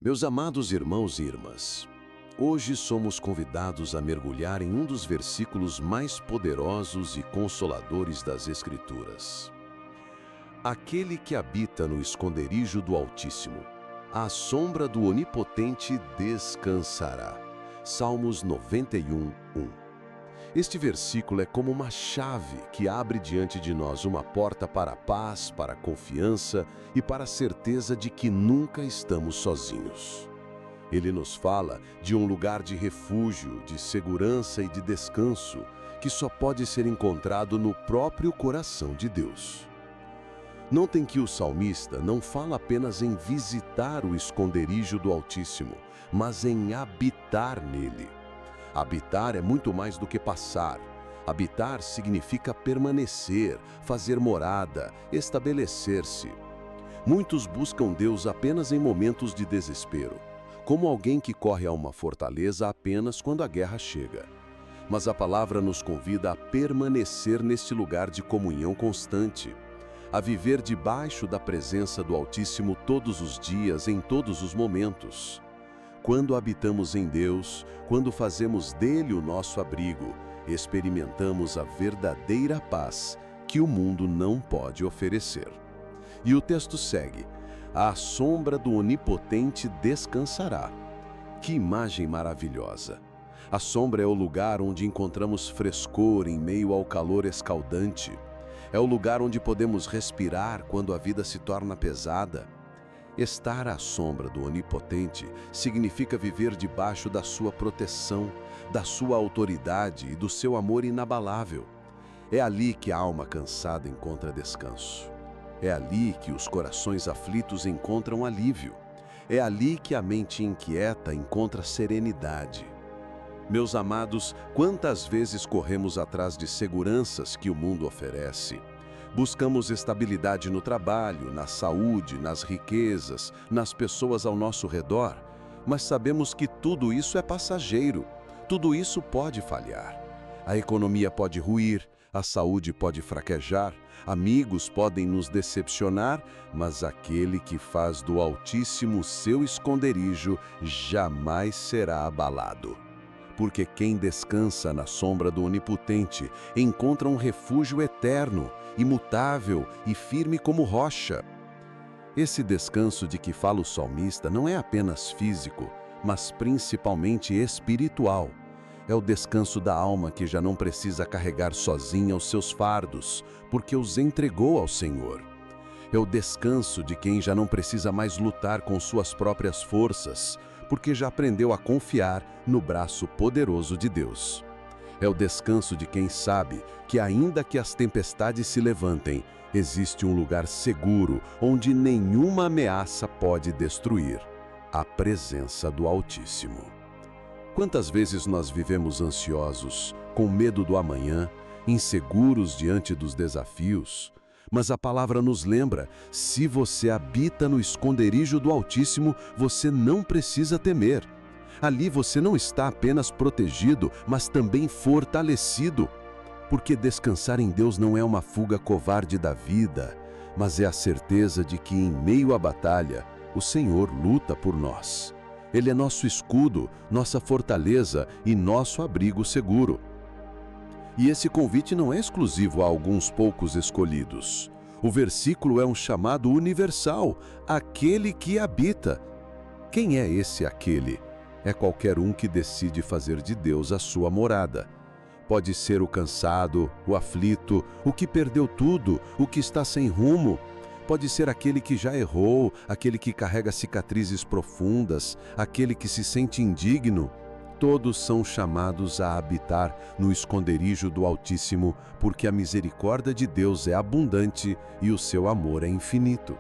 Meus amados irmãos e irmãs, hoje somos convidados a mergulhar em um dos versículos mais poderosos e consoladores das Escrituras. Aquele que habita no esconderijo do Altíssimo, à sombra do Onipotente descansará. Salmos 91, 1. Este versículo é como uma chave que abre diante de nós uma porta para a paz, para a confiança e para a certeza de que nunca estamos sozinhos. Ele nos fala de um lugar de refúgio, de segurança e de descanso que só pode ser encontrado no próprio coração de Deus. Notem que o salmista não fala apenas em visitar o esconderijo do Altíssimo, mas em habitar nele. Habitar é muito mais do que passar. Habitar significa permanecer, fazer morada, estabelecer-se. Muitos buscam Deus apenas em momentos de desespero, como alguém que corre a uma fortaleza apenas quando a guerra chega. Mas a palavra nos convida a permanecer neste lugar de comunhão constante, a viver debaixo da presença do Altíssimo todos os dias, em todos os momentos. Quando habitamos em Deus, quando fazemos dele o nosso abrigo, experimentamos a verdadeira paz que o mundo não pode oferecer. E o texto segue: à sombra do Onipotente descansará. Que imagem maravilhosa! A sombra é o lugar onde encontramos frescor em meio ao calor escaldante. É o lugar onde podemos respirar quando a vida se torna pesada. Estar à sombra do Onipotente significa viver debaixo da sua proteção, da sua autoridade e do seu amor inabalável. É ali que a alma cansada encontra descanso. É ali que os corações aflitos encontram alívio. É ali que a mente inquieta encontra serenidade. Meus amados, quantas vezes corremos atrás de seguranças que o mundo oferece? Buscamos estabilidade no trabalho, na saúde, nas riquezas, nas pessoas ao nosso redor, mas sabemos que tudo isso é passageiro, tudo isso pode falhar. A economia pode ruir, a saúde pode fraquejar, amigos podem nos decepcionar, mas aquele que faz do Altíssimo seu esconderijo jamais será abalado. Porque quem descansa na sombra do Onipotente encontra um refúgio eterno, imutável e firme como rocha. Esse descanso de que fala o salmista não é apenas físico, mas principalmente espiritual. É o descanso da alma que já não precisa carregar sozinha os seus fardos, porque os entregou ao Senhor. É o descanso de quem já não precisa mais lutar com suas próprias forças, porque já aprendeu a confiar no braço poderoso de Deus. É o descanso de quem sabe que, ainda que as tempestades se levantem, existe um lugar seguro onde nenhuma ameaça pode destruir: a presença do Altíssimo. Quantas vezes nós vivemos ansiosos, com medo do amanhã, inseguros diante dos desafios? Mas a palavra nos lembra: se você habita no esconderijo do Altíssimo, você não precisa temer. Ali você não está apenas protegido, mas também fortalecido. Porque descansar em Deus não é uma fuga covarde da vida, mas é a certeza de que, em meio à batalha, o Senhor luta por nós. Ele é nosso escudo, nossa fortaleza e nosso abrigo seguro. E esse convite não é exclusivo a alguns poucos escolhidos. O versículo é um chamado universal: aquele que habita. Quem é esse aquele? É qualquer um que decide fazer de Deus a sua morada. Pode ser o cansado, o aflito, o que perdeu tudo, o que está sem rumo. Pode ser aquele que já errou, aquele que carrega cicatrizes profundas, aquele que se sente indigno. Todos são chamados a habitar no esconderijo do Altíssimo, porque a misericórdia de Deus é abundante e o seu amor é infinito.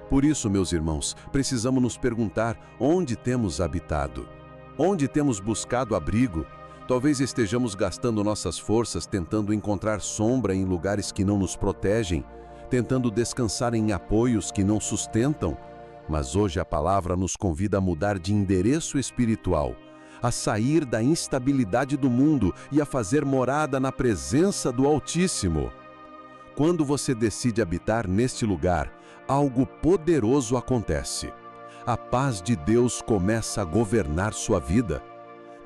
Por isso, meus irmãos, precisamos nos perguntar onde temos habitado, onde temos buscado abrigo. Talvez estejamos gastando nossas forças tentando encontrar sombra em lugares que não nos protegem, tentando descansar em apoios que não sustentam. Mas hoje a palavra nos convida a mudar de endereço espiritual, a sair da instabilidade do mundo e a fazer morada na presença do Altíssimo. Quando você decide habitar neste lugar, algo poderoso acontece. a paz de Deus começa a governar sua vida.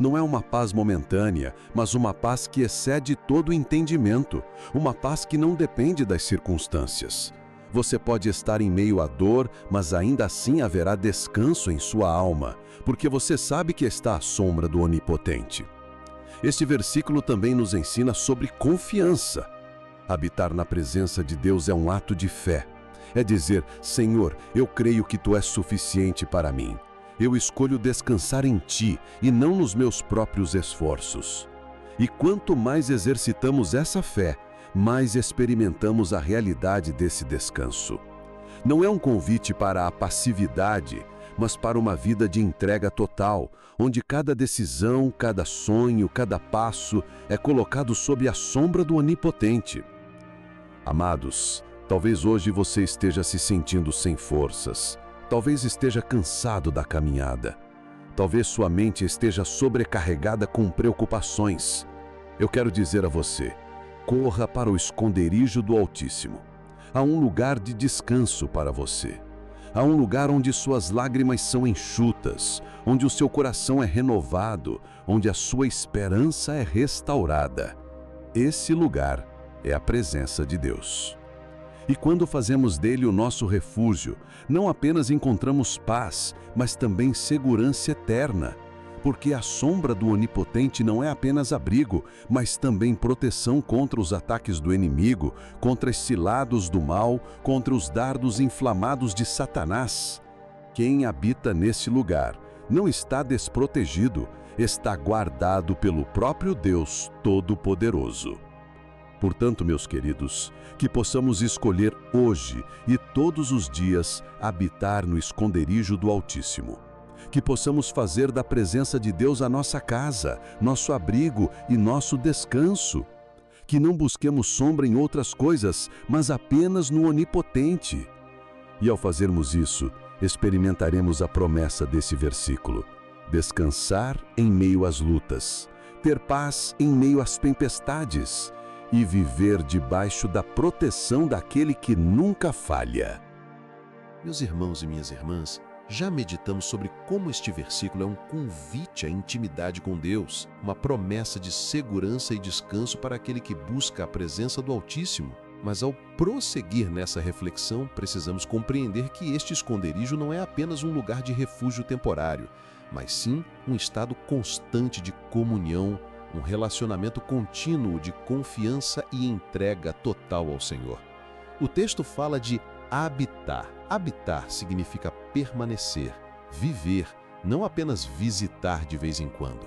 Não é uma paz momentânea, mas uma paz que excede todo o entendimento, uma paz que não depende das circunstâncias. Você pode estar em meio à dor, mas ainda assim haverá descanso em sua alma, porque você sabe que está à sombra do Onipotente. Este versículo também nos ensina sobre confiança. Habitar na presença de Deus é um ato de fé. É dizer, Senhor, eu creio que Tu és suficiente para mim. Eu escolho descansar em Ti e não nos meus próprios esforços. E quanto mais exercitamos essa fé, mais experimentamos a realidade desse descanso. Não é um convite para a passividade, mas para uma vida de entrega total, onde cada decisão, cada sonho, cada passo é colocado sob a sombra do Onipotente. Amados, talvez hoje você esteja se sentindo sem forças, talvez esteja cansado da caminhada, talvez sua mente esteja sobrecarregada com preocupações. Eu quero dizer a você, corra para o esconderijo do Altíssimo. Há um lugar de descanso para você. Há um lugar onde suas lágrimas são enxutas, onde o seu coração é renovado, onde a sua esperança é restaurada. Esse lugar é a presença de Deus. E quando fazemos dele o nosso refúgio, não apenas encontramos paz, mas também segurança eterna. Porque a sombra do Onipotente não é apenas abrigo, mas também proteção contra os ataques do inimigo, contra as ciladas do mal, contra os dardos inflamados de Satanás. Quem habita nesse lugar não está desprotegido, está guardado pelo próprio Deus Todo-Poderoso. Portanto, meus queridos, que possamos escolher hoje e todos os dias habitar no esconderijo do Altíssimo. Que possamos fazer da presença de Deus a nossa casa, nosso abrigo e nosso descanso. Que não busquemos sombra em outras coisas, mas apenas no Onipotente. E ao fazermos isso, experimentaremos a promessa desse versículo: descansar em meio às lutas, ter paz em meio às tempestades e viver debaixo da proteção daquele que nunca falha. Meus irmãos e minhas irmãs, já meditamos sobre como este versículo é um convite à intimidade com Deus, uma promessa de segurança e descanso para aquele que busca a presença do Altíssimo. Mas ao prosseguir nessa reflexão, precisamos compreender que este esconderijo não é apenas um lugar de refúgio temporário, mas sim um estado constante de comunhão, um relacionamento contínuo de confiança e entrega total ao Senhor. O texto fala de habitar. Habitar significa permanecer, viver, não apenas visitar de vez em quando.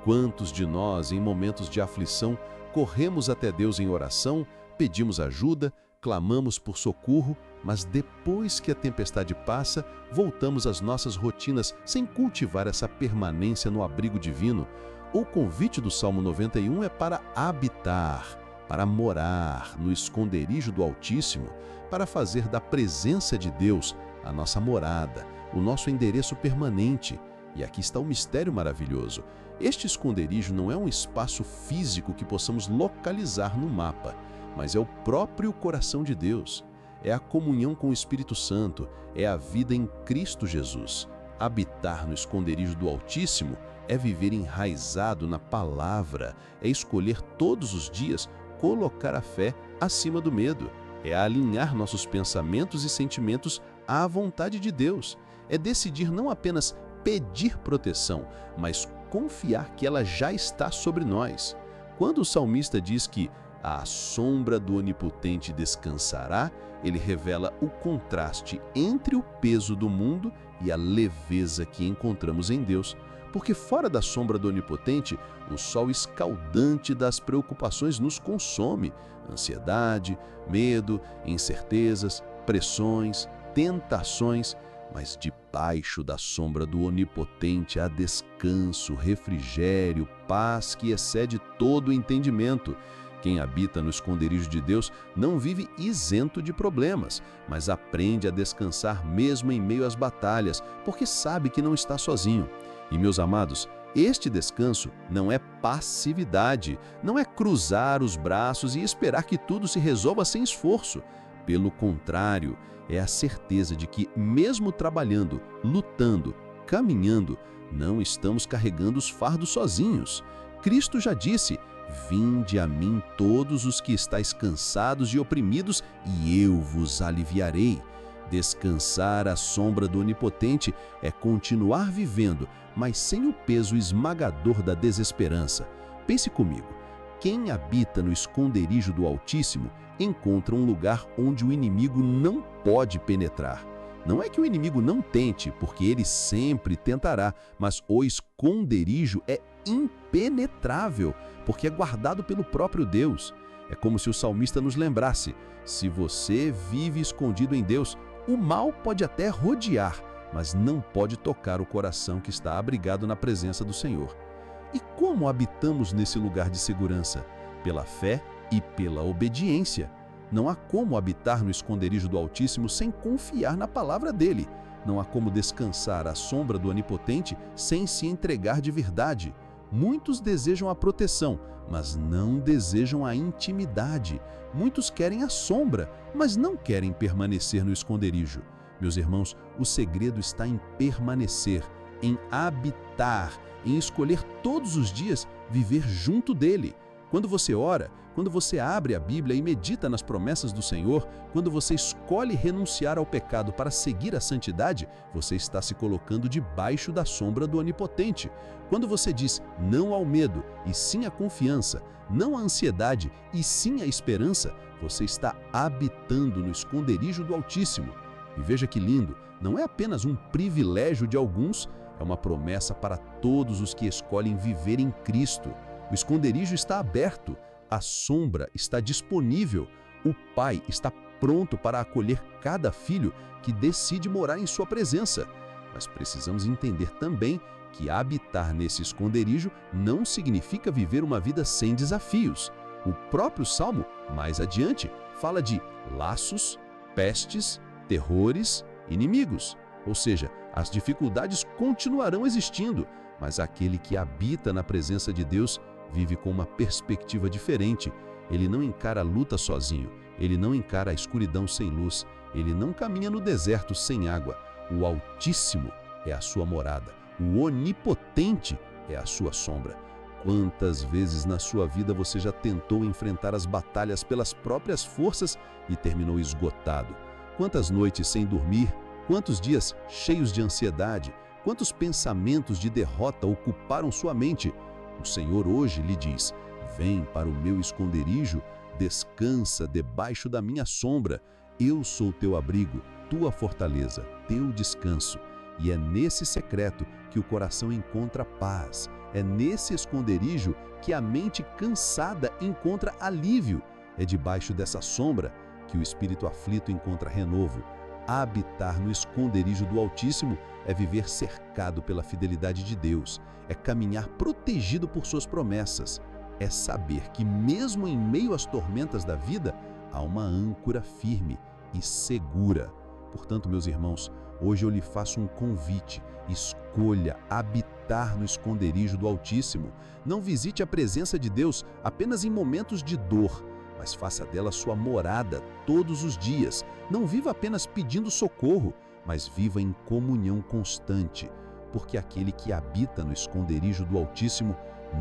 Quantos de nós, em momentos de aflição, corremos até Deus em oração, pedimos ajuda, clamamos por socorro, mas depois que a tempestade passa, voltamos às nossas rotinas sem cultivar essa permanência no abrigo divino? O convite do Salmo 91 é para habitar, para morar no esconderijo do Altíssimo, para fazer da presença de Deus a nossa morada, o nosso endereço permanente. E aqui está o mistério maravilhoso. Este esconderijo não é um espaço físico que possamos localizar no mapa, mas é o próprio coração de Deus. É a comunhão com o Espírito Santo, é a vida em Cristo Jesus. Habitar no esconderijo do Altíssimo é viver enraizado na palavra, é escolher todos os dias colocar a fé acima do medo, é alinhar nossos pensamentos e sentimentos à vontade de Deus, é decidir não apenas pedir proteção, mas confiar que ela já está sobre nós. Quando o salmista diz que à sombra do Onipotente descansará, ele revela o contraste entre o peso do mundo e a leveza que encontramos em Deus. Porque fora da sombra do Onipotente, o sol escaldante das preocupações nos consome. Ansiedade, medo, incertezas, pressões, tentações. Mas debaixo da sombra do Onipotente há descanso, refrigério, paz que excede todo o entendimento. Quem habita no esconderijo de Deus não vive isento de problemas, mas aprende a descansar mesmo em meio às batalhas, porque sabe que não está sozinho. E, meus amados, este descanso não é passividade, não é cruzar os braços e esperar que tudo se resolva sem esforço. Pelo contrário, é a certeza de que, mesmo trabalhando, lutando, caminhando, não estamos carregando os fardos sozinhos. Cristo já disse: "Vinde a mim todos os que estáis cansados e oprimidos, e eu vos aliviarei." Descansar à sombra do Onipotente é continuar vivendo, mas sem o peso esmagador da desesperança. Pense comigo: quem habita no esconderijo do Altíssimo encontra um lugar onde o inimigo não pode penetrar. Não é que o inimigo não tente, porque ele sempre tentará, mas o esconderijo é impenetrável, porque é guardado pelo próprio Deus. É como se o salmista nos lembrasse: se você vive escondido em Deus, o mal pode até rodear, mas não pode tocar o coração que está abrigado na presença do Senhor. E como habitamos nesse lugar de segurança? Pela fé e pela obediência. Não há como habitar no esconderijo do Altíssimo sem confiar na palavra dele. Não há como descansar à sombra do Onipotente sem se entregar de verdade. Muitos desejam a proteção, mas não desejam a intimidade. Muitos querem a sombra, mas não querem permanecer no esconderijo. Meus irmãos, o segredo está em permanecer, em habitar, em escolher todos os dias viver junto dele. Quando você ora, quando você abre a Bíblia e medita nas promessas do Senhor, quando você escolhe renunciar ao pecado para seguir a santidade, você está se colocando debaixo da sombra do Onipotente. Quando você diz não ao medo e sim à confiança, não à ansiedade e sim à esperança, você está habitando no esconderijo do Altíssimo. E veja que lindo, não é apenas um privilégio de alguns, é uma promessa para todos os que escolhem viver em Cristo. O esconderijo está aberto, a sombra está disponível, o Pai está pronto para acolher cada filho que decide morar em sua presença. Mas precisamos entender também que habitar nesse esconderijo não significa viver uma vida sem desafios. O próprio Salmo, mais adiante, fala de laços, pestes, terrores, inimigos. Ou seja, as dificuldades continuarão existindo, mas aquele que habita na presença de Deus vive com uma perspectiva diferente. Ele não encara a luta sozinho, ele não encara a escuridão sem luz, ele não caminha no deserto sem água. O Altíssimo é a sua morada, o Onipotente é a sua sombra. Quantas vezes na sua vida você já tentou enfrentar as batalhas pelas próprias forças e terminou esgotado? Quantas noites sem dormir, quantos dias cheios de ansiedade, quantos pensamentos de derrota ocuparam sua mente? O Senhor hoje lhe diz: vem para o meu esconderijo, descansa debaixo da minha sombra. Eu sou teu abrigo, tua fortaleza, teu descanso. E é nesse secreto que o coração encontra paz. É nesse esconderijo que a mente cansada encontra alívio. É debaixo dessa sombra que o espírito aflito encontra renovo. Habitar no esconderijo do Altíssimo é viver cercado pela fidelidade de Deus, é caminhar protegido por suas promessas, é saber que mesmo em meio às tormentas da vida, há uma âncora firme e segura. Portanto, meus irmãos, hoje eu lhe faço um convite: escolha habitar no esconderijo do Altíssimo. Não visite a presença de Deus apenas em momentos de dor, mas faça dela sua morada todos os dias. Não viva apenas pedindo socorro, mas viva em comunhão constante, porque aquele que habita no esconderijo do Altíssimo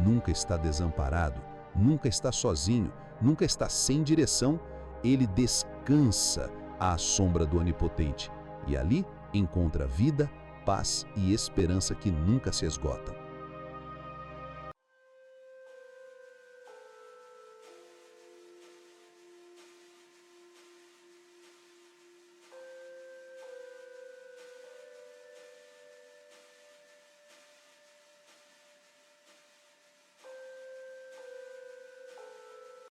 nunca está desamparado, nunca está sozinho, nunca está sem direção. Ele descansa à sombra do Onipotente e ali encontra vida, paz e esperança que nunca se esgotam.